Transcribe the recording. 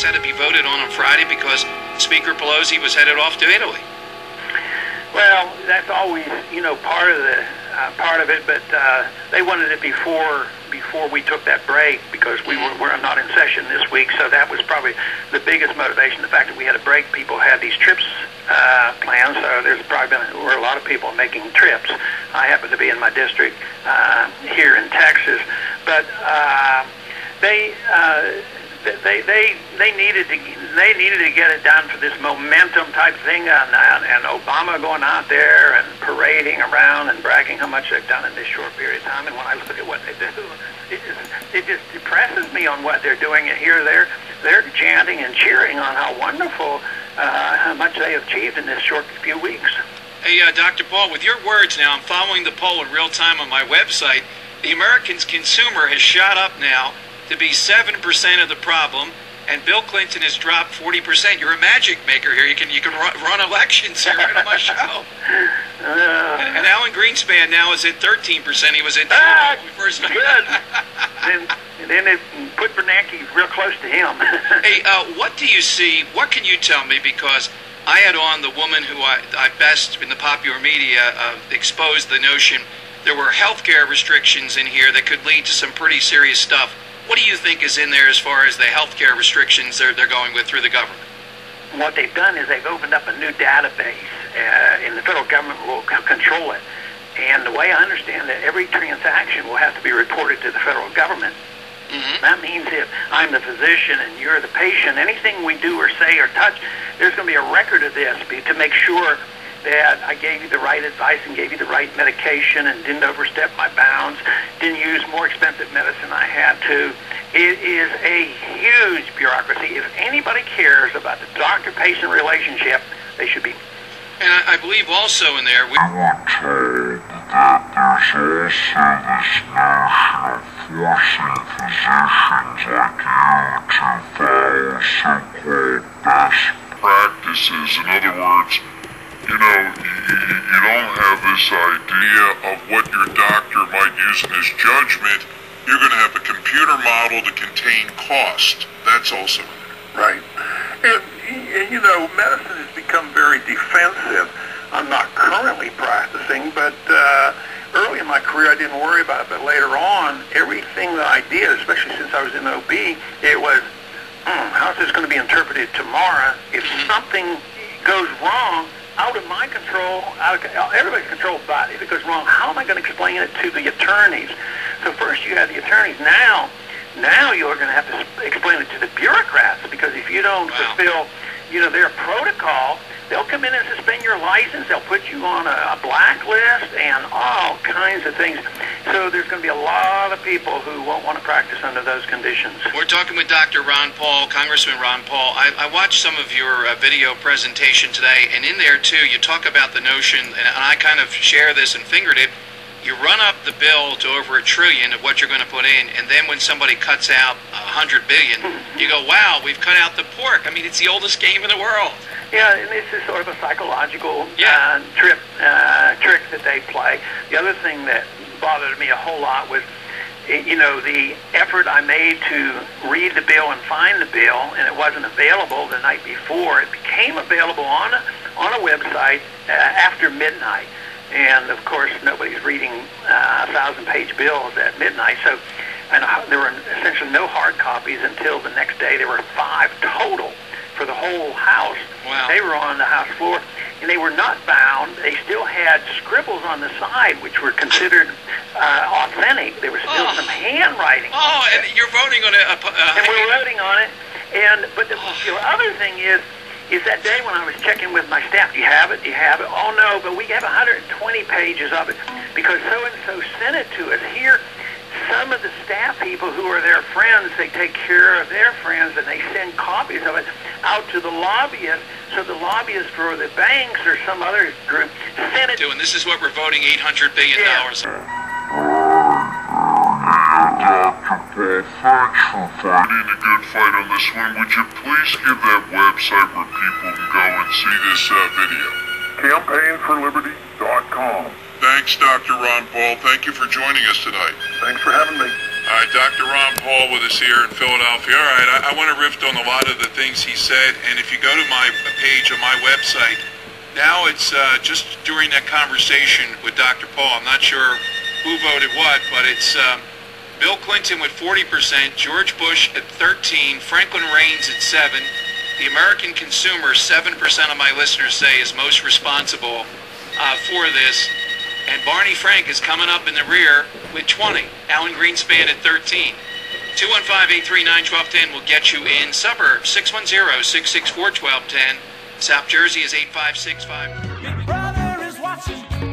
this had to be voted on Friday because Speaker Pelosi was headed off to Italy. Well, that's always, part of it, but they wanted it before we took that break because we're not in session this week, so that was probably the biggest motivation. The fact that we had a break, people had these trips planned, so were a lot of people making trips. I happen to be in my district here in Texas, but they needed to get it done for this momentum type thing, and Obama going out there and parading around and bragging how much they've done in this short period of time. And when I look at what they do, it just depresses me on what they're doing. And here they're chanting and cheering on how wonderful, how much they have achieved in this short few weeks. Hey, Dr. Paul, with your words now, I'm following the poll in real time on my website. The American consumer has shot up now to be 7% of the problem, and Bill Clinton has dropped 40%. You're a magic maker here. You can run elections here on my show. And Alan Greenspan now is at 13%. He was at 12 when we first met. Good. And then it put Bernanke real close to him. Hey, what do you see? What can you tell me? Because I had on the woman who I best in the popular media exposed the notion there were healthcare restrictions in here that could lead to some pretty serious stuff. What do you think is in there as far as the healthcare restrictions they're going with through the government? What they've done is they've opened up a new database, and the federal government will control it. And the way I understand it, every transaction will have to be reported to the federal government. Mm-hmm. That means if I'm the physician and you're the patient, anything we do or say or touch, there's going to be a record of this to make sure that I gave you the right advice and gave you the right medication and didn't overstep my bounds, didn't use more expensive medicine I had to. It is a huge bureaucracy. If anybody cares about the doctor-patient relationship, they should be. And I believe also in there, I want to that there's also this notion of forcing physicians like you to follow so-called best practices. In other words, you don't have this idea of what your doctor might use in his judgment. You're going to have a computer model to contain cost. That's also right. And, medicine has become very defensive. I'm not currently practicing, but early in my career I didn't worry about it. But later on, everything that I did, especially since I was in OB, it was, how's this going to be interpreted tomorrow? If something goes wrong, out of my control, everybody's control, but if it goes wrong, how am I going to explain it to the attorneys? So first you have the attorneys. Now you're going to have to explain it to the bureaucrats, because if you don't fulfill, their protocol, they'll come in and suspend your license. They'll put you on a blacklist and all kinds of things. So there's going to be a lot of people who won't want to practice under those conditions. We're talking with Dr. Ron Paul, Congressman Ron Paul. I watched some of your video presentation today, and in there, too, you talk about the notion, and I kind of share this and fingered it. You run up the bill to over $1 trillion of what you're going to put in, and then when somebody cuts out $100 billion, you go, wow, we've cut out the pork. I mean, it's the oldest game in the world. Yeah, and this is sort of a psychological trick that they play. The other thing that bothered me a whole lot was, the effort I made to read the bill and find the bill, and it wasn't available the night before. It became available on a website after midnight. And, of course, nobody's reading 1,000-page bills at midnight. So there were essentially no hard copies until the next day. There were 5 total for the whole house. Wow. They were on the house floor, and they were not bound. They still had scribbles on the side, which were considered authentic. There was still some handwriting. Oh, and you're voting on it. And we're voting on it. But the other thing is that day when I was checking with my staff, do you have it? Do you have it? Oh, no, but we have 120 pages of it because so-and-so sent it to us. Here, some of the staff people who are their friends, they take care of their friends, and they send copies of it out to the lobbyists. So the lobbyists for the banks or some other group sent it. And this is what we're voting $800 billion. Dr. Paul, thanks for fighting a good fight on this one. Would you please give that website where people can go and see this video? CampaignForLiberty.com. Thanks, Dr. Ron Paul. Thank you for joining us tonight. Thanks for having me. All right, Dr. Ron Paul with us here in Philadelphia. All right, I want to riff on a lot of the things he said, and if you go to my page on my website, now it's just during that conversation with Dr. Paul, I'm not sure who voted what, but it's Bill Clinton with 40%, George Bush at 13%, Franklin Reigns at 7%. The American consumer, 7% of my listeners say, is most responsible for this. And Barney Frank is coming up in the rear with 20%. Alan Greenspan at 13%. 215-839-1210 will get you in suburbs. 610-664-1210. South Jersey is 8565. Big brother is watching.